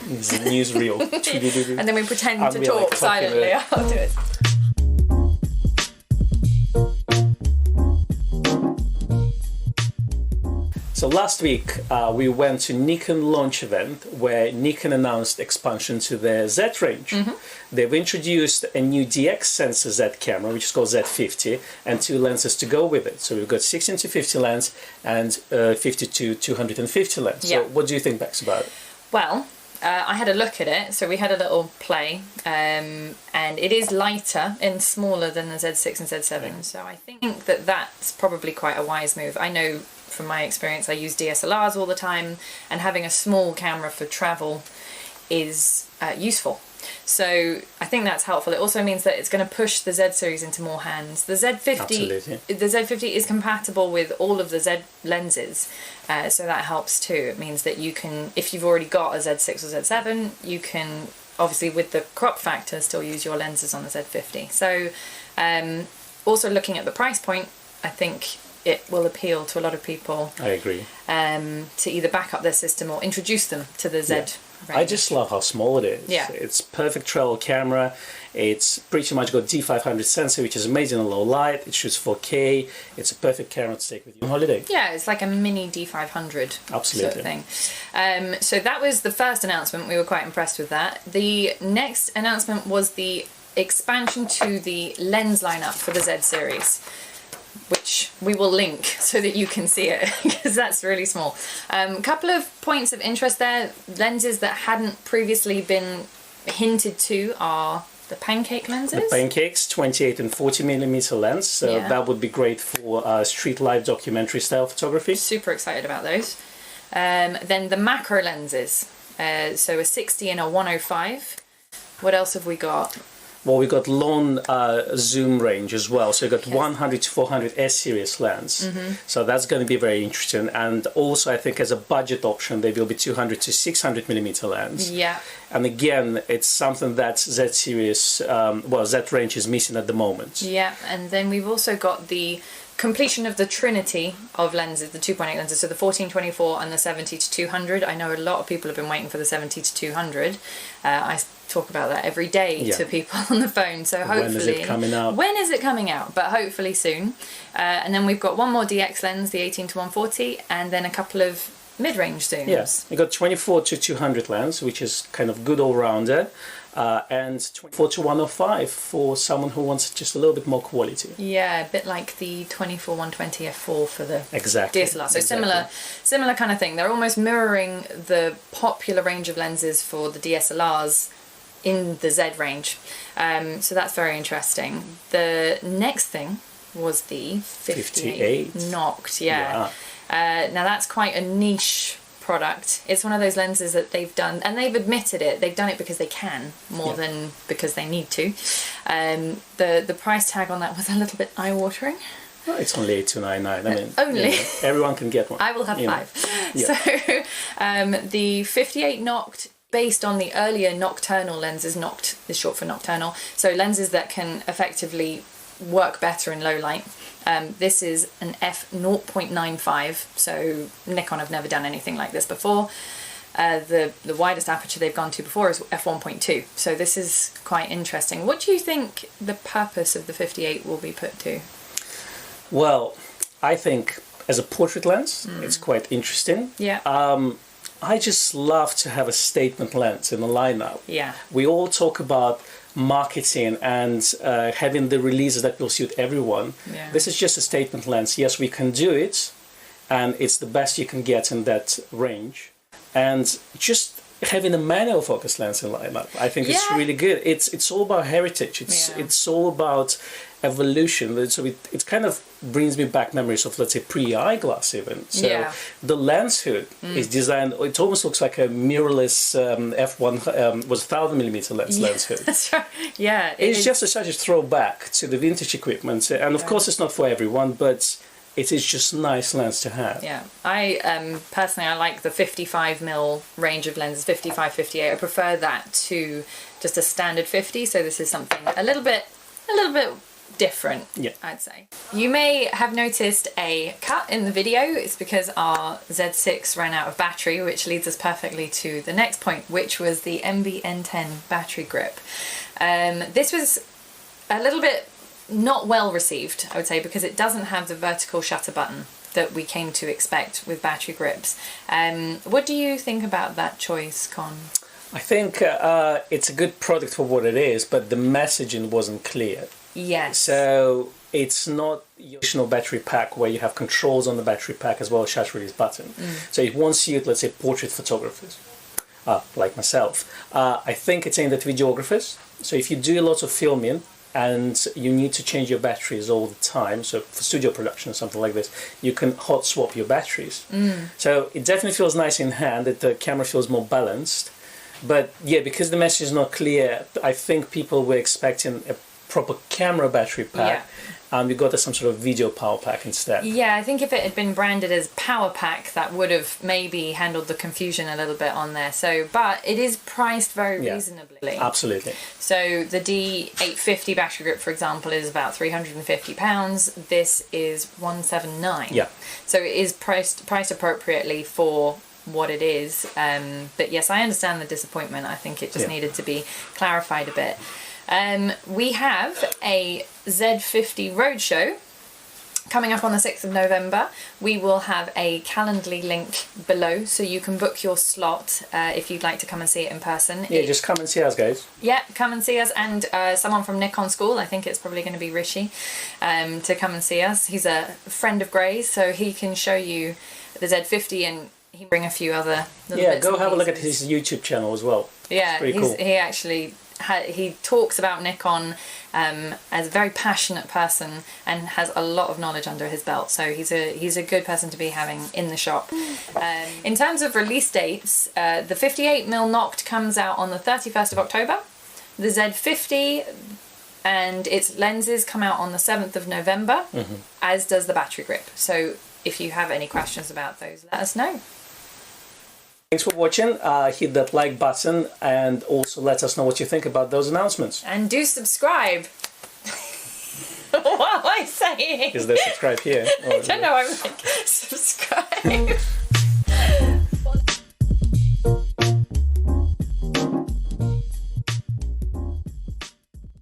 It's a newsreel. And then we pretend to Unreal, talk like silently. I'll do it. So last week we went to Nikon launch event where Nikon announced expansion to their Z range. They've introduced a new DX sensor Z camera, which is called Z50, and 2 lenses to go with it. So we've got 16-50 lens and 50-250 lens. Yeah. So what do you think, Bex, about it? Well, I had a look at it, so we had a little play, and it is lighter and smaller than the Z6 and Z7, so I think that that's probably quite a wise move. I know from my experience I use DSLRs all the time, and having a small camera for travel is useful. So I think that's helpful. It also means that it's going to push the Z series into more hands. The Z50 is compatible with all of the Z lenses, so that helps too. It means that you can, if you've already got a Z6 or Z7, you can obviously with the crop factor still use your lenses on the Z50. So also looking at the price point, I think it will appeal to a lot of people. I agree. To either back up their system or introduce them to the Z range. I just love how small it is. Yeah. It's perfect travel camera. It's pretty much got D500 sensor, which is amazing in low light. It shoots 4K. It's a perfect camera to take with you on holiday. Yeah, it's like a mini D500 Absolutely. sort of thing. So that was the first announcement. We were quite impressed with that. The next announcement was the expansion to the lens lineup for the Z series, which we will link so that you can see it, because that's really small. Couple of points of interest there. Lenses that hadn't previously been hinted to are the pancake lenses. The pancakes, 28 and 40mm lens, so that would be great for street life documentary style photography. Super excited about those. Then the macro lenses, so a 60 and a 105. What else have we got? Well, we got long zoom range as well. So you got 100 to 400 S series lens. So that's going to be very interesting. And also, I think as a budget option, there will be 200 to 600mm lens. Yeah. And again, it's something that Z series, Z range is missing at the moment. Yeah, and then we've also got the completion of the trinity of lenses, the 2.8 lenses, so the 14-24 and the 70-200. I know a lot of people have been waiting for the 70-200. I talk about that every day to people on the phone, so hopefully... When is it coming out? When is it coming out? But hopefully soon. And then we've got one more DX lens, the 18-140, and then a couple of mid-range zooms. Yes, you got 24 to 200 lens, which is kind of good all-rounder. And 24 to 105 for someone who wants just a little bit more quality. Yeah, a bit like the 24-120 f4 for the DSLR. So similar kind of thing. They're almost mirroring the popular range of lenses for the DSLRs in the Z range. So that's very interesting. The next thing was the 58 Noct. Yeah. Now that's quite a niche product. It's one of those lenses that they've done, and they've admitted it. They've done it because they can, more than because they need to. The price tag on that was a little bit eye-watering. Well, it's only $8,299. I mean, only everyone can get one. I will have 5. So the 58 Noct, based on the earlier nocturnal lenses. Noct is short for nocturnal. So lenses that can effectively work better in low light. This is an f/0.95, so Nikon have never done anything like this before. The widest aperture they've gone to before is f/1.2, so this is quite interesting. What do you think the purpose of the 58 will be put to? Well, I think as a portrait lens, it's quite interesting. Yeah. I just love to have a statement lens in the lineup. Yeah. We all talk about marketing and having the releases that will suit everyone. Yeah. This is just a statement lens. Yes, we can do it, and it's the best you can get in that range. And just having a manual focus lens in lineup, I think it's really good. It's all about heritage. It's all about evolution. So it kind of brings me back memories of, let's say, pre-eyeglass even. So the lens hood is designed, it almost looks like a mirrorless f1 was 1000mm lens hood. That's right. Yeah. It's just such a throwback to the vintage equipment. And of course it's not for everyone, but it is just a nice lens to have. Yeah, I personally I like the 55mm range of lenses, 55, 58. I prefer that to just a standard 50. So this is something a little bit different, Yeah. I'd say. You may have noticed a cut in the video. It's because our Z6 ran out of battery, which leads us perfectly to the next point, which was the MB-N10 battery grip. This was a little bit not well received, I would say, because it doesn't have the vertical shutter button that we came to expect with battery grips. What do you think about that choice, Con? I think it's a good product for what it is, but the messaging wasn't clear. Yes. So it's not your traditional battery pack where you have controls on the battery pack as well as shutter release button. So it won't suit, let's say, portrait photographers, like myself. I think it's aimed at videographers. So if you do a lot of filming and you need to change your batteries all the time, so for studio production or something like this, you can hot swap your batteries. So it definitely feels nice in hand, that the camera feels more balanced. But yeah, because the message is not clear, I think people were expecting a proper camera battery pack. We got some sort of video power pack instead. Yeah, I think if it had been branded as power pack, that would have maybe handled the confusion a little bit on there. So, but it is priced very reasonably. Absolutely. So the D850 battery grip, for example, is about £350. This is £179. Yeah. So it is priced appropriately for what it is. But yes, I understand the disappointment. I think it just needed to be clarified a bit. We have a Z50 roadshow coming up on the 6th of November. We will have a Calendly link below, so you can book your slot if you'd like to come and see it in person. Yeah, just come and see us, guys. Yeah, come and see us, and someone from Nikon school, I think it's probably going to be Rishi, to come and see us. He's a friend of Gray's, so he can show you the Z50, and he can bring a few other little bits go have a look at his YouTube channel as well. Yeah, cool. He actually... he talks about Nikon as a very passionate person and has a lot of knowledge under his belt, so he's a good person to be having in the shop. In terms of release dates, the 58mm Noct comes out on the 31st of October. The Z50 and its lenses come out on the 7th of November, as does the battery grip. So if you have any questions about those, let us know. Thanks for watching. Hit that like button and also let us know what you think about those announcements. And do subscribe. What am I saying? Is there subscribe here? I don't know, I'm like, subscribe.